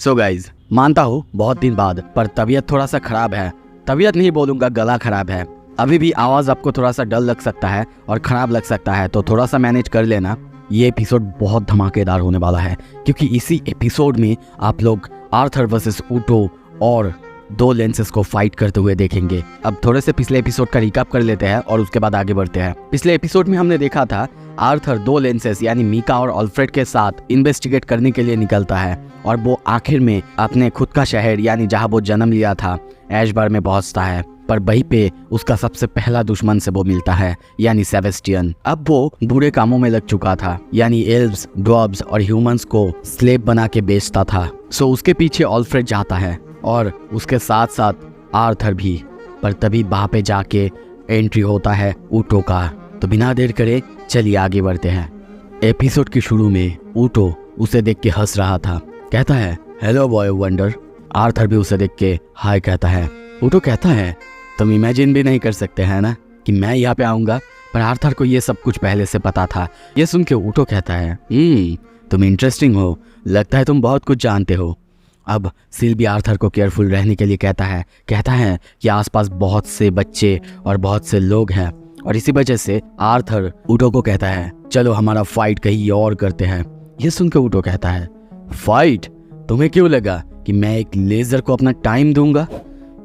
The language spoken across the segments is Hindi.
सो गाइज, मानता हूँ बहुत दिन बाद, पर तबीयत थोड़ा सा खराब है। तबीयत नहीं बोलूंगा, गला खराब है। अभी भी आवाज आपको थोड़ा सा डल लग सकता है और खराब लग सकता है, तो थोड़ा सा मैनेज कर लेना। ये एपिसोड बहुत धमाकेदार होने वाला है, क्योंकि इसी एपिसोड में आप लोग आर्थर वर्सेस ऊटो और दो लेंसेस को फाइट करते हुए देखेंगे। अब थोड़े से पिछले एपिसोड का रिकैप कर लेते हैं और उसके बाद आगे बढ़ते हैं। पिछले एपिसोड में हमने देखा था आर्थर दो लेंसेस यानी मीका और ऑल्फ्रेड के साथ इन्वेस्टिगेट करने के लिए निकलता है और वो आखिर में अपने खुद का शहर यानी जहां वो जन्म लिया था ऐशबार में पहुंचता है। पर वहीं पे उसका सबसे पहला दुश्मन से वो मिलता है यानी सेबेस्टियन। अब वो बुरे कामों में लग चुका था, यानी एल्व्स, ड्वार्फ्स और ह्यूमंस को स्लेव बना के बेचता था। सो उसके पीछे ऑल्फ्रेड जाता है और उसके साथ साथ आर्थर भी। पर तभी वहां पे जाके एंट्री होता है ऊटो का। तो बिना देर करे चलिए आगे बढ़ते हैं। एपिसोड के शुरू में ऊटो उसे देख के हंस रहा था, कहता है हेलो बॉय वंडर। आर्थर भी उसे देख के हाय कहता है। ऊटो कहता है तुम इमेजिन भी नहीं कर सकते हैं ना कि मैं यहाँ पे आऊंगा। पर आर्थर को ये सब कुछ पहले से पता था। ये सुन के ऊटो कहता है तुम इंटरेस्टिंग हो, लगता है तुम बहुत कुछ जानते हो। अब सिल्वी आर्थर को केयरफुल रहने के लिए कहता है कि आसपास बहुत से बच्चे और बहुत से लोग हैं और इसी वजह से आर्थर ऊटो को कहता है चलो हमारा फाइट कहीं और करते हैं। ये सुन के ऊटो कहता है फाइट? तुम्हें क्यों लगा कि मैं एक लेजर को अपना टाइम दूंगा?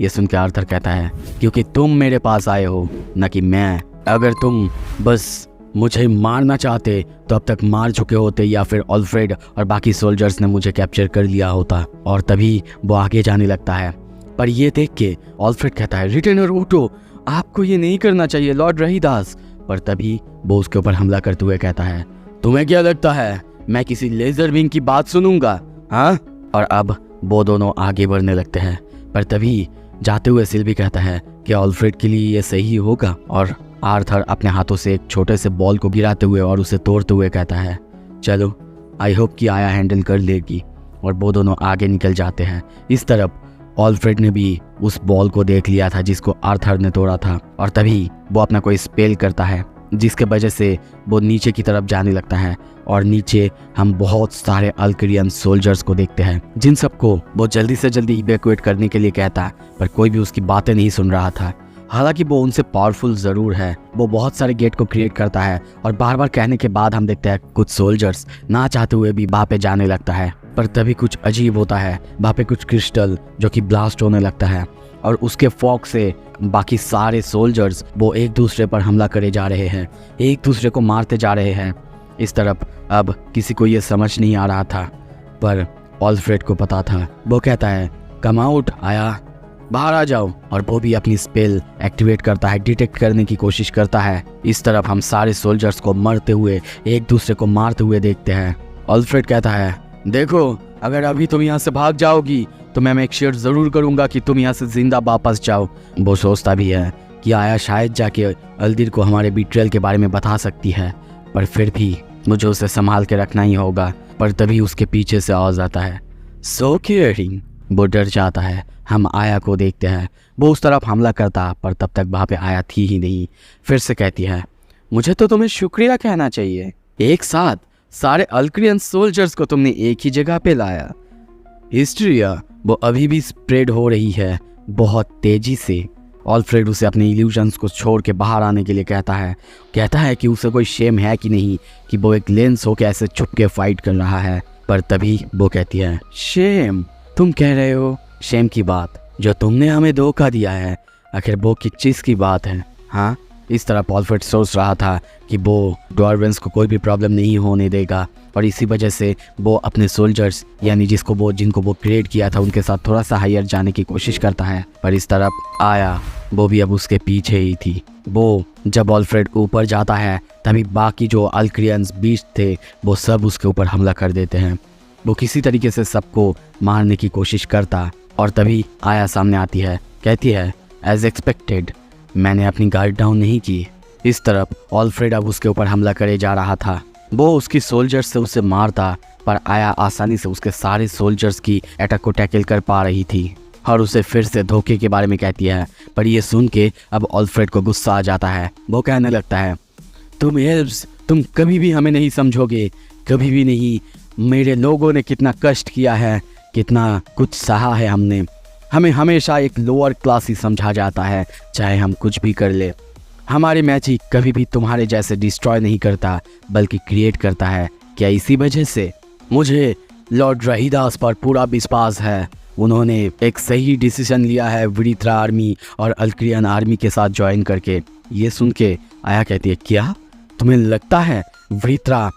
ये सुन के आर्थर कहता है क्योंकि तुम मेरे पास आए हो, न कि मैं। अगर तुम बस मुझे मारना चाहते तो अब तक मार चुके होते, या फिर ऑल्फ्रेड और बाकी सोल्जर्स ने मुझे कैप्चर कर लिया होता। और तभी वो आगे जाने लगता है। पर ये देख के ऑल्फ्रेड कहता है रिटेनर ऊटो, आपको ये नहीं करना चाहिए लॉर्ड रहीदास। पर तभी वो उसके ऊपर हमला करते हुए कहता है तुम्हें क्या लगता है मैं किसी लेजर विंग की बात सुनूंगा, हाँ? और अब वो दोनों आगे बढ़ने लगते हैं। पर तभी जाते हुए सिल्वी कहता है कि ऑल्फ्रेड के लिए ये सही होगा। और आर्थर अपने हाथों से एक छोटे से बॉल को गिराते हुए और उसे तोड़ते हुए कहता है चलो आई होप कि आया हैंडल कर लेगी। और वो दोनों आगे निकल जाते हैं। इस तरफ ऑल्फ्रेड ने भी उस बॉल को देख लिया था जिसको आर्थर ने तोड़ा था। और तभी वो अपना कोई स्पेल करता है जिसके वजह से वो नीचे की तरफ जाने लगता है। और नीचे हम बहुत सारे अल्क्रियन सोल्जर्स को देखते हैं जिन सबको वो जल्दी से जल्दी इवैक्यूएट करने के लिए कहता है। पर कोई भी उसकी बातें नहीं सुन रहा था। हालांकि वो उनसे पावरफुल जरूर है। वो बहुत सारे गेट को क्रिएट करता है और बार बार कहने के बाद हम देखते हैं कुछ सोल्जर्स ना चाहते हुए भी वहाँ पे जाने लगता है। पर तभी कुछ अजीब होता है, वहाँ पे कुछ क्रिस्टल जो कि ब्लास्ट होने लगता है और उसके फॉग से बाकी सारे सोल्जर्स वो एक दूसरे पर हमला करे जा रहे हैं, एक दूसरे को मारते जा रहे हैं। इस तरफ अब किसी को ये समझ नहीं आ रहा था, पर ऑल्फ्रेड को पता था। वो कहता है कम आउट, आया बाहर आ जाओ। और वो भी अपनी स्पेल एक्टिवेट करता है, डिटेक्ट करने की कोशिश करता है। इस तरफ हम सारे सोल्जर्स को मरते हुए, एक दूसरे को मारते हुए देखते हैं। ऑल्फ्रेड कहता है देखो अगर अभी तुम यहाँ से भाग जाओगी तो मैं मेक श्योर जरूर करूंगा कि तुम यहाँ से जिंदा वापस जाओ। वो सोचता भी है कि आया शायद जाके अल्दिर को हमारे बिट्रेल के बारे में बता सकती है, पर फिर भी मुझे उसे संभाल के रखना ही होगा। पर तभी उसके पीछे से आवाज आता है सो केयरिंग। वो डर जाता है। हम आया को देखते हैं, वो उस तरफ हमला करता, पर तब तक वहाँ पे आया थी ही नहीं। फिर से कहती है मुझे तो तुम्हें शुक्रिया कहना चाहिए, एक साथ सारे अल्क्रियन सोल्जर्स को तुमने एक ही जगह पे लाया। हिस्ट्रिया वो अभी भी स्प्रेड हो रही है बहुत तेजी से। ऑल्फ्रेड उसे अपने इल्यूजन्स को छोड़ के बाहर आने के लिए कहता है कि उसे कोई शेम है कि नहीं कि वो एक लेंस होके ऐसे छुप के फाइट कर रहा है। पर तभी वो कहती है शेम? तुम कह रहे हो शेम की बात? जो तुमने हमें धोखा दिया है, आखिर वो किस चीज़ की बात है, हाँ? इस तरह ऑल्फ्रेड सोच रहा था कि वो ड्वार्वेंस को कोई भी प्रॉब्लम नहीं होने देगा और इसी वजह से वो अपने सोल्जर्स यानी जिनको वो क्रिएट किया था उनके साथ थोड़ा सा हायर जाने की कोशिश करता है। पर इस तरफ आया वो भी अब उसके पीछे ही थी। वो जब ऑल्फ्रेड ऊपर जाता है तभी बाकी जो अल्क्रियंस बीस्ट थे वो सब उसके ऊपर हमला कर देते हैं। वो किसी तरीके से सबको मारने की कोशिश करता और तभी आया सामने आती है, कहती है एज एक्सपेक्टेड मैंने अपनी गार्ड डाउन नहीं की। इस तरफ ऑल्फ्रेड अब उसके ऊपर हमला करे जा रहा था। वो उसकी सोल्जर्स से उसे मारता, पर आया आसानी से उसके सारे सोल्जर्स की अटैक को टैकल कर पा रही थी और उसे फिर से धोखे के बारे में कहती है। पर ये सुन के अब ऑल्फ्रेड को गुस्सा आ जाता है। वो कहने लगता है तुम एल्व्स, तुम कभी भी हमें नहीं समझोगे, कभी भी नहीं। मेरे लोगों ने कितना कष्ट किया है, कितना कुछ सहा है हमने। हमें हमेशा एक लोअर क्लास ही समझा जाता है, चाहे हम कुछ भी कर ले। हमारी मैजिक कभी भी तुम्हारे जैसे डिस्ट्रॉय नहीं करता, बल्कि क्रिएट करता है। क्या इसी वजह से मुझे लॉर्ड रहीदास पर पूरा विश्वास है। उन्होंने एक सही डिसीजन लिया है वृत्रा आर्मी और अल्क्रियन आर्मी के साथ ज्वाइन करके। ये सुन के आया कहती है, क्या तुम्हें लगता है वृत्रा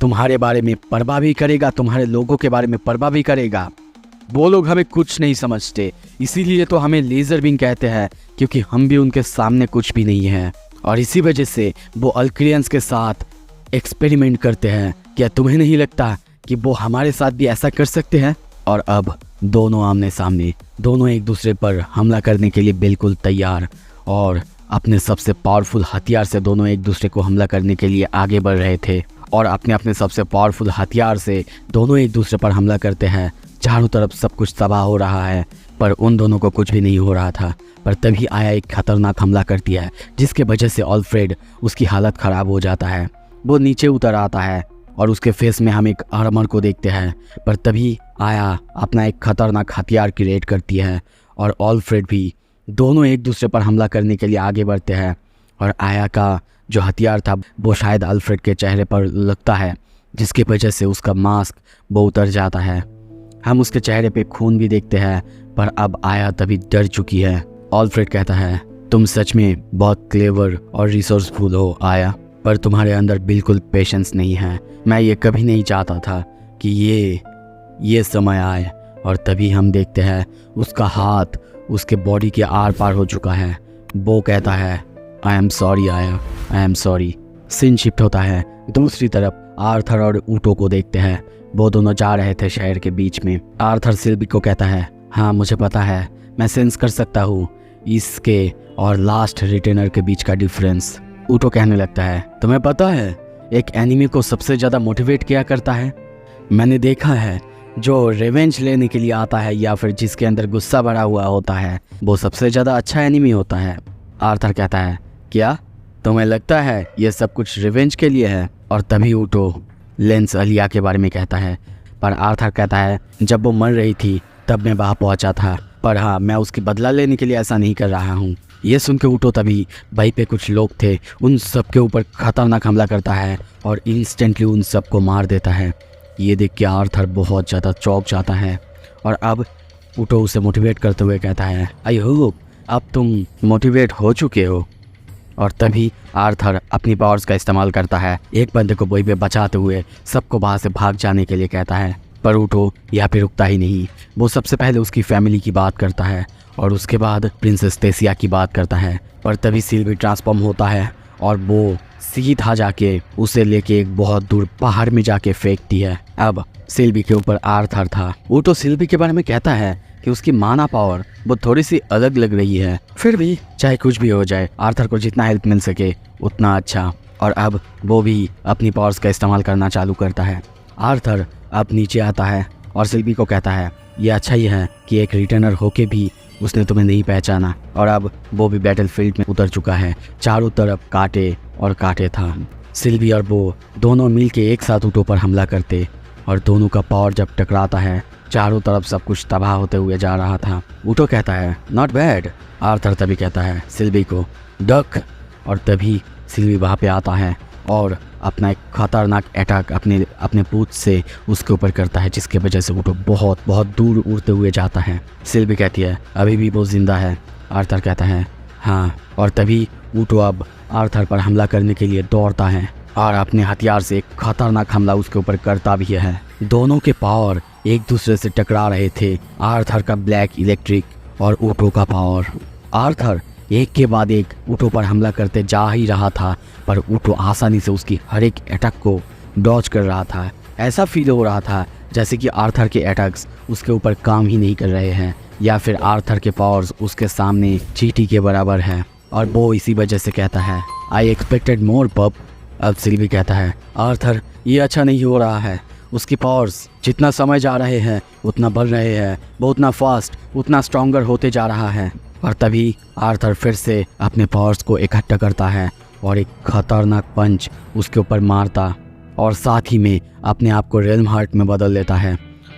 तुम्हारे बारे में परवाह भी करेगा, तुम्हारे लोगों के बारे में परवाह भी करेगा? वो लोग हमें कुछ नहीं समझते, इसीलिए तो हमें लेज़र विंग कहते हैं, क्योंकि हम भी उनके सामने कुछ भी नहीं है। और इसी वजह से वो अल्क्रियंस के साथ एक्सपेरिमेंट करते हैं। क्या तुम्हें नहीं लगता कि वो हमारे साथ भी ऐसा कर सकते हैं? और अब दोनों आमने सामने, दोनों एक दूसरे पर हमला करने के लिए बिल्कुल तैयार, और अपने सबसे पावरफुल हथियार से दोनों एक दूसरे को हमला करने के लिए आगे बढ़ रहे थे। और अपने अपने सबसे पावरफुल हथियार से दोनों एक दूसरे पर हमला करते हैं। चारों तरफ सब कुछ तबाह हो रहा है, पर उन दोनों को कुछ भी नहीं हो रहा था। पर तभी आया एक खतरनाक हमला करती है, जिसके वजह से ऑल्फ्रेड, उसकी हालत ख़राब हो जाता है। वो नीचे उतर आता है और उसके फेस में हम एक आर्मर को देखते हैं। पर तभी आया अपना एक खतरनाक हथियार क्रिएट करती है, और ऑल्फ्रेड भी, दोनों एक दूसरे पर हमला करने के लिए आगे बढ़ते हैं। और आया का जो हथियार था वो शायद ऑल्फ्रेड के चेहरे पर लगता है, जिसकी वजह से उसका मास्क वो उतर जाता है। हम उसके चेहरे पे खून भी देखते हैं, पर अब आया तभी डर चुकी है। ऑल्फ्रेड कहता है, तुम सच में बहुत क्लेवर और रिसोर्सफुल हो आया, पर तुम्हारे अंदर बिल्कुल पेशेंस नहीं है। मैं ये कभी नहीं चाहता था कि ये समय आए। और तभी हम देखते हैं उसका हाथ उसके बॉडी के आर पार हो चुका है। वो कहता है, आई एम सॉरी आया, I am sorry. Scene shift होता है। दूसरी तरफ आर्थर और ऊटो को देखते हैं। वो दोनों जा रहे थे शहर के बीच में। आर्थर सिल्वी को कहता है, हाँ मुझे पता है, मैं सेंस कर सकता हूँ इसके और लास्ट रिटेनर के बीच का डिफरेंस। ऊटो कहने लगता है, तुम्हें पता है एक एनिमी को सबसे ज़्यादा मोटिवेट किया करता है? मैंने देखा है, जो रिवेंज लेने के लिए आता है या फिर जिसके अंदर गुस्सा भरा हुआ होता है, वो सबसे ज़्यादा अच्छा एनिमी होता है। आर्थर कहता है, क्या तुम्हें लगता है ये सब कुछ रिवेंज के लिए है? और तभी ऊटो लेंस अलिया के बारे में कहता है। पर आर्थर कहता है, जब वो मर रही थी तब मैं वहाँ पहुँचा था, पर हाँ मैं उसकी बदला लेने के लिए ऐसा नहीं कर रहा हूँ। ये सुन के ऊटो तभी वहीं पे कुछ लोग थे, उन सब के ऊपर खतरनाक हमला करता है और इंस्टेंटली उन सबको मार देता है। ये देख के आर्थर बहुत ज़्यादा चौंक जाता है। और अब ऊटो उसे मोटिवेट करते हुए कहता है, आई होप अब तुम मोटिवेट हो चुके हो। और तभी आर्थर अपनी पावर्स का इस्तेमाल करता है, एक बंदे को वहीं पे बचाते हुए सबको वहाँ से भाग जाने के लिए कहता है। पर ऊटो यहाँ पे रुकता ही नहीं। वो सबसे पहले उसकी फैमिली की बात करता है और उसके बाद प्रिंसेस तेसिया की बात करता है। पर तभी सिल्वी ट्रांसफॉर्म होता है और वो सीधा जाके उसे लेके एक बहुत दूर पहाड़ में जाके फेंकती है। अब सिल्वी के ऊपर आर्थर था। ऊटो सिल्वी के बारे में कहता है कि उसकी माना पावर वो थोड़ी सी अलग लग रही है, फिर भी चाहे कुछ भी हो जाए आर्थर को जितना हेल्प मिल सके उतना अच्छा। और अब वो भी अपनी पावर्स का इस्तेमाल करना चालू करता है। आर्थर अब नीचे आता है और सिल्वी को कहता है, ये अच्छा ही है कि एक रिटर्नर होके भी उसने तुम्हें नहीं पहचाना। और अब वो भी बैटलफील्ड में उतर चुका है। चारों तरफ कांटे और कांटे था। सिल्वी और वो दोनों मिलके एक साथ ऊटो पर हमला करते और दोनों का पावर जब टकराता है, चारों तरफ सब कुछ तबाह होते हुए जा रहा था। ऊटो कहता है, नॉट बैड। आर्थर तभी कहता है सिल्वी को, डक। और तभी सिल्वी वहाँ पे आता है और अपना एक खतरनाक अटैक अपने पूंछ से उसके ऊपर करता है, जिसके वजह से ऊटो बहुत बहुत दूर उड़ते हुए जाता है। सिल्वी कहती है, अभी भी वो जिंदा है। आर्थर कहता है, हाँ। और तभी ऊटो अब आर्थर पर हमला करने के लिए दौड़ता है और अपने हथियार से एक खतरनाक हमला उसके ऊपर करता भी है। दोनों के पावर एक दूसरे से टकरा रहे थे, आर्थर का ब्लैक इलेक्ट्रिक और ऊटो का पावर। आर्थर एक के बाद एक ऊटो पर हमला करते जा ही रहा था, पर ऊटो आसानी से उसकी हर एक अटैक को डॉज कर रहा था। ऐसा फील हो रहा था जैसे कि आर्थर के अटैक्स उसके ऊपर काम ही नहीं कर रहे हैं, या फिर आर्थर के पावर्स उसके सामने चींटी के बराबर है। और वो इसी वजह से कहता है, आई एक्सपेक्टेड मोर पप। अब सिल्वी कहता है, आर्थर ये अच्छा नहीं हो रहा है। उसकी पावर्स जितना समय जा रहे हैं उतना बढ़ रहे हैं, वो उतना फास्ट उतना स्ट्रॉन्गर होते जा रहा है। और तभी आर्थर फिर से अपने पावर्स को इकट्ठा करता है और एक खतरनाक पंच उसके ऊपर मारता और साथ ही में अपने आप को रेल्म हार्ट में बदल लेता है।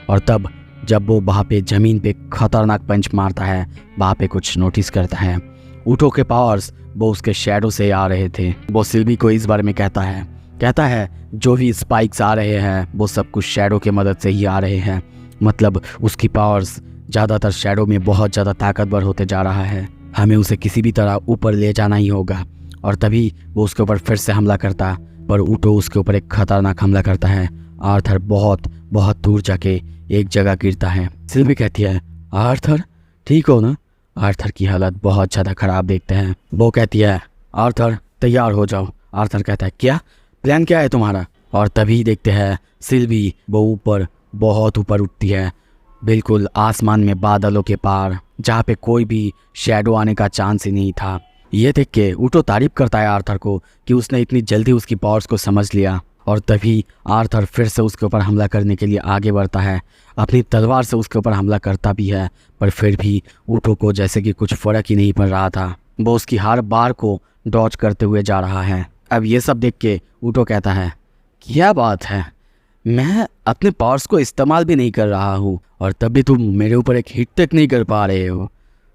और तब जब वो वहाँ पे ज़मीन पे खतरनाक पंच मारता है, वहाँ पे कुछ नोटिस करता है। ऊँटों के पावर्स वो उसके शैडो से आ रहे थे। वो सिल्वी को इस बारे में कहता है जो भी स्पाइक्स आ रहे हैं वो सब कुछ शैडो की मदद से ही आ रहे हैं। मतलब उसकी पावर्स ज़्यादातर शैडो में बहुत ज़्यादा ताकतवर होते जा रहा है। हमें उसे किसी भी तरह ऊपर ले जाना ही होगा। और तभी वो उसके ऊपर फिर से हमला करता, पर ऊँटो उसके ऊपर एक खतरनाक हमला करता है। आर्थर बहुत बहुत दूर जाके एक जगह गिरता है। सिल्वी कहती है, आर्थर ठीक हो ना? आर्थर की हालत बहुत ज़्यादा ख़राब देखते हैं। वो कहती है, आर्थर तैयार हो जाओ। आर्थर कहता है, क्या प्लान क्या है तुम्हारा? और तभी देखते हैं सिल्वी वो ऊपर बहुत ऊपर उठती है, बिल्कुल आसमान में बादलों के पार, जहाँ पे कोई भी शैडो आने का चांस ही नहीं था। ये देख के ऊँटो तारीफ करता है आर्थर को कि उसने इतनी जल्दी उसकी पावर्स को समझ लिया। और तभी आर्थर फिर से उसके ऊपर हमला करने के लिए आगे बढ़ता है। अपनी तलवार से उसके ऊपर हमला करता भी है, पर फिर भी ऊँटो को जैसे कि कुछ फ़र्क ही नहीं पड़ रहा था। वो उसकी हर बार को डॉज करते हुए जा रहा है। अब ये सब देख के ऊँटो कहता है, क्या बात है, मैं अपने पावर्स को इस्तेमाल भी नहीं कर रहा हूँ और तब भी तुम मेरे ऊपर एक हिट तक नहीं कर पा रहे हो।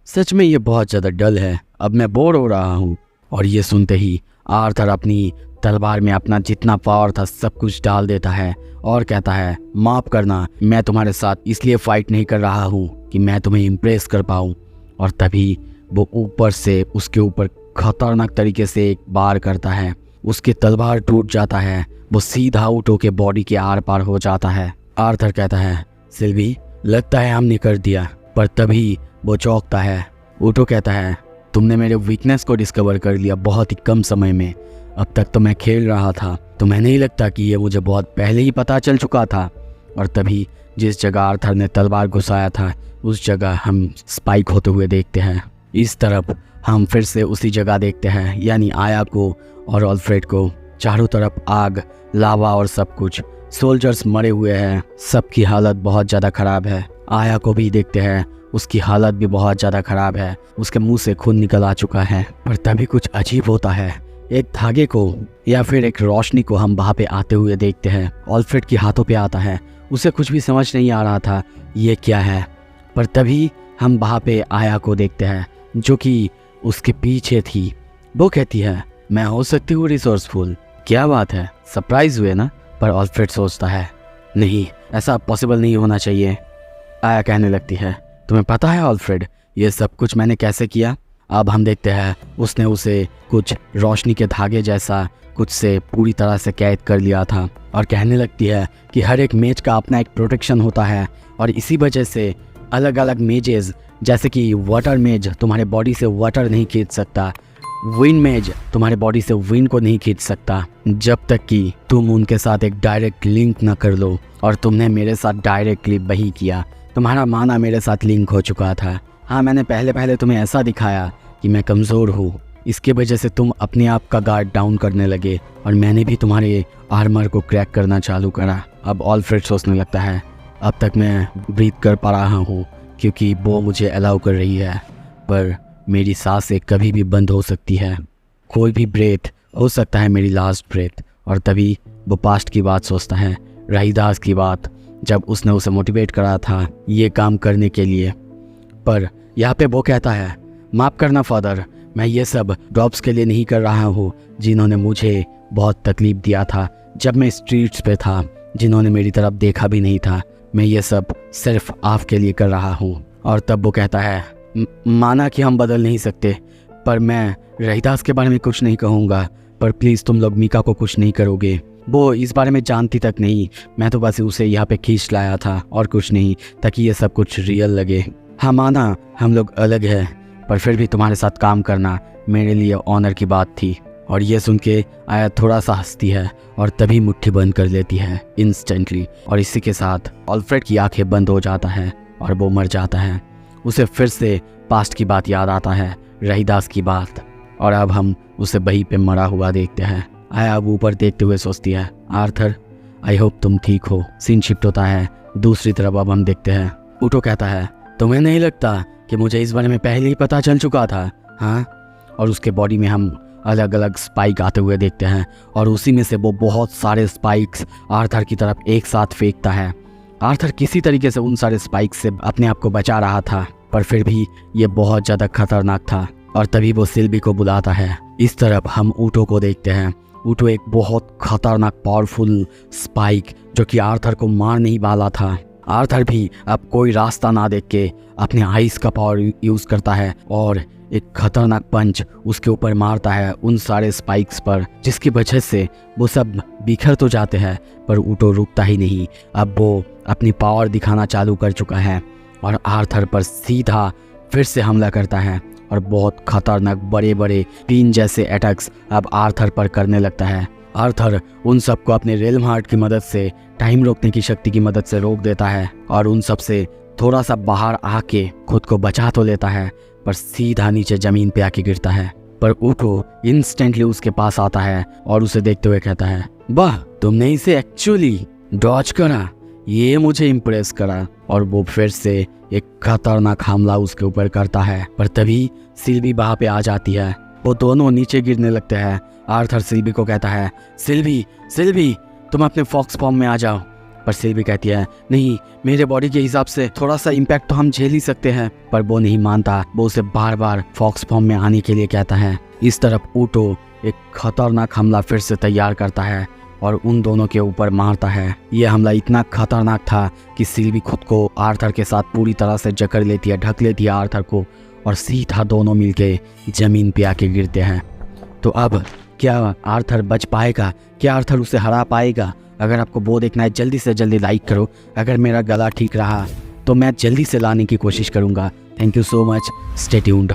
सच में ये बहुत ज़्यादा डल है, अब मैं बोर हो रहा हूँ। और ये सुनते ही आर्थर अपनी तलवार में अपना जितना पावर था सब कुछ डाल देता है और कहता है, माफ़ करना, मैं तुम्हारे साथ इसलिए फ़ाइट नहीं कर रहा हूँ कि मैं तुम्हें इम्प्रेस कर पाऊँ। और तभी वो ऊपर से उसके ऊपर खतरनाक तरीके से एक बार करता है। उसकी तलवार टूट जाता है, वो सीधा ऊँटो के बॉडी के आर पार हो जाता है। आर्थर कहता है, सिल्वी लगता है हमने कर दिया। पर तभी वो चौंकता है। ऊँटो कहता है, तुमने मेरे वीकनेस को डिस्कवर कर लिया बहुत ही कम समय में। अब तक तो मैं खेल रहा था, तुम्हें नहीं लगता कि ये मुझे बहुत पहले ही पता चल चुका था? और तभी जिस जगह आर्थर ने तलवार घुसाया था उस जगह हम स्पाइक होते हुए देखते हैं। इस तरफ हम फिर से उसी जगह देखते हैं, यानी आया को और ऑल्फ्रेड को। चारों तरफ आग, लावा और सब कुछ। सोल्जर्स मरे हुए हैं, सबकी हालत बहुत ज़्यादा ख़राब है। आया को भी देखते हैं, उसकी हालत भी बहुत ज़्यादा ख़राब है, उसके मुंह से खून निकल आ चुका है। पर तभी कुछ अजीब होता है, एक धागे को या फिर एक रोशनी को हम वहाँ पे आते हुए देखते हैं। ऑल्फ्रेड के हाथों पे आता है, उसे कुछ भी समझ नहीं आ रहा था ये क्या है। पर तभी हम वहाँ पे आया को देखते हैं जो कि उसके पीछे थी। वो कहती है, मैं हो सकती हूँ रिसोर्सफुल। क्या बात है, सरप्राइज हुए ना? पर ऑल्फ्रेड सोचता है, नहीं, ऐसा पॉसिबल नहीं होना चाहिए। आया कहने लगती है, तुम्हें पता है ऑल्फ्रेड, ये सब कुछ मैंने कैसे किया? अब हम देखते हैं उसने उसे कुछ रोशनी के धागे जैसा कुछ से पूरी तरह से कैद कर लिया था। और कहने लगती है कि हर एक मेज का अपना एक प्रोटेक्शन होता है और इसी वजह से अलग अलग मेजेस, जैसे कि वाटर मेज तुम्हारे बॉडी से वाटर नहीं खींच सकता, विंड मेज तुम्हारे बॉडी से विंड को नहीं खींच सकता, जब तक कि तुम उनके साथ एक डायरेक्ट लिंक ना कर लो। और तुमने मेरे साथ डायरेक्टली वही किया, तुम्हारा माना मेरे साथ लिंक हो चुका था। हाँ, मैंने पहले तुम्हें ऐसा दिखाया कि मैं कमज़ोर हूँ, इसके वजह से तुम अपने आप का गार्ड डाउन करने लगे और मैंने भी तुम्हारे आर्मर को क्रैक करना चालू करा। अब ऑल्फ्रेड सोचने लगता है, अब तक मैं ब्रीथ कर पा रहा हूँ क्योंकि वो मुझे अलाउ कर रही है, पर मेरी सांसें कभी भी बंद हो सकती है, कोई भी ब्रेथ हो सकता है मेरी लास्ट ब्रेथ। और तभी वो पास्ट की बात सोचता है, रहीदास की बात, जब उसने उसे मोटिवेट करा था ये काम करने के लिए। पर यहाँ पे वो कहता है, माफ़ करना फादर, मैं ये सब ड्रॉप्स के लिए नहीं कर रहा हूँ जिन्होंने मुझे बहुत तकलीफ़ दिया था जब मैं स्ट्रीट्स पे था, जिन्होंने मेरी तरफ देखा भी नहीं था। मैं ये सब सिर्फ आपके लिए कर रहा हूँ। और तब वो कहता है, माना कि हम बदल नहीं सकते, पर मैं रहीदास के बारे में कुछ नहीं कहूँगा, पर प्लीज़ तुम लोग मीका को कुछ नहीं करोगे। वो इस बारे में जानती तक नहीं, मैं तो बस उसे यहाँ पे खींच लाया था और कुछ नहीं, ताकि ये सब कुछ रियल लगे। हाँ माना हम लोग अलग हैं, पर फिर भी तुम्हारे साथ काम करना मेरे लिए ऑनर की बात थी। और ये सुन के आया थोड़ा सा हंसती है और तभी मुट्ठी बंद कर लेती है इंस्टेंटली। और इसी के साथ ऑल्फ्रेड की आंखें बंद हो जाता है और वो मर जाता है। उसे फिर से पास्ट की बात याद आता है, रहीदास की बात, और अब हम उसे वहीं पे मरा हुआ देखते हैं। आया अब ऊपर देखते हुए सोचती है, आर्थर आई होप तुम ठीक हो। सीन शिफ्ट होता है दूसरी तरफ। अब हम देखते हैं ऊँटो कहता है, तुम्हें नहीं लगता कि मुझे इस बारे में पहले ही पता चल चुका था? हाँ। और उसके बॉडी में हम अलग अलग स्पाइक आते हुए देखते हैं और उसी में से वो बहुत सारे स्पाइक्स आर्थर की तरफ एक साथ फेंकता है आर्थर किसी तरीके से उन सारे स्पाइक से अपने आप को बचा रहा था, पर फिर भी ये बहुत ज़्यादा खतरनाक था। और तभी वो सिल्वी को बुलाता है। इस तरफ हम ऊटो को देखते हैं। ऊटो एक बहुत खतरनाक पावरफुल स्पाइक जो कि आर्थर को मारने ही वाला था। आर्थर भी अब कोई रास्ता ना देख के अपने आइस का पावर यूज़ करता है और एक खतरनाक पंच उसके ऊपर मारता है उन सारे स्पाइक्स पर, जिसकी वजह से वो सब बिखर तो जाते हैं पर ऊटो रुकता ही नहीं। अब वो अपनी पावर दिखाना चालू कर चुका है और आर्थर पर सीधा फिर से हमला करता है और बहुत खतरनाक बड़े बड़े पिन जैसे अटैक्स अब आर्थर पर करने लगता है। आर्थर उन सबको अपने रेल्म हार्ट की मदद से टाइम रोकने की शक्ति की मदद से रोक देता है और उन सब से थोड़ा सा बाहर आके खुद को बचा तो लेता है, पर सीधा नीचे जमीन पे आके गिरता है। पर ऊटो इंस्टेंटली उसके पास आता है और उसे देखते हुए कहता है, वाह, तुमने इसे एक्चुअली डॉज करा, ये मुझे इम्प्रेस करा। और वो फिर से एक खतरनाक हमला उसके ऊपर करता है। पर तभी सिल्वी वहाँ पे आ जाती है। वो दोनों नीचे गिरने लगते हैं। आर्थर सिल्वी को कहता है, सिल्वी सिल्वी तुम अपने फॉक्स फॉर्म में आ जाओ। पर सिल्वी कहती है, नहीं, मेरे बॉडी के हिसाब से थोड़ा सा इम्पैक्ट तो हम झेल ही सकते हैं। पर वो नहीं मानता, वो उसे बार बार फॉक्स फॉर्म में आने के लिए कहता है। इस तरफ ऊटो एक खतरनाक हमला फिर से तैयार करता है और उन दोनों के ऊपर मारता है। यह हमला इतना खतरनाक था कि सिल्वी खुद को आर्थर के साथ पूरी तरह से जकड़ लेती है, ढक लेती है आर्थर को और सीधा दोनों मिलके जमीन पे आके गिरते हैं। तो अब क्या आर्थर बच पाएगा? क्या आर्थर उसे हरा पाएगा? अगर आपको वो देखना है जल्दी से जल्दी लाइक करो। अगर मेरा गला ठीक रहा तो मैं जल्दी से लाने की कोशिश करूँगा। Thank you so much, stay tuned.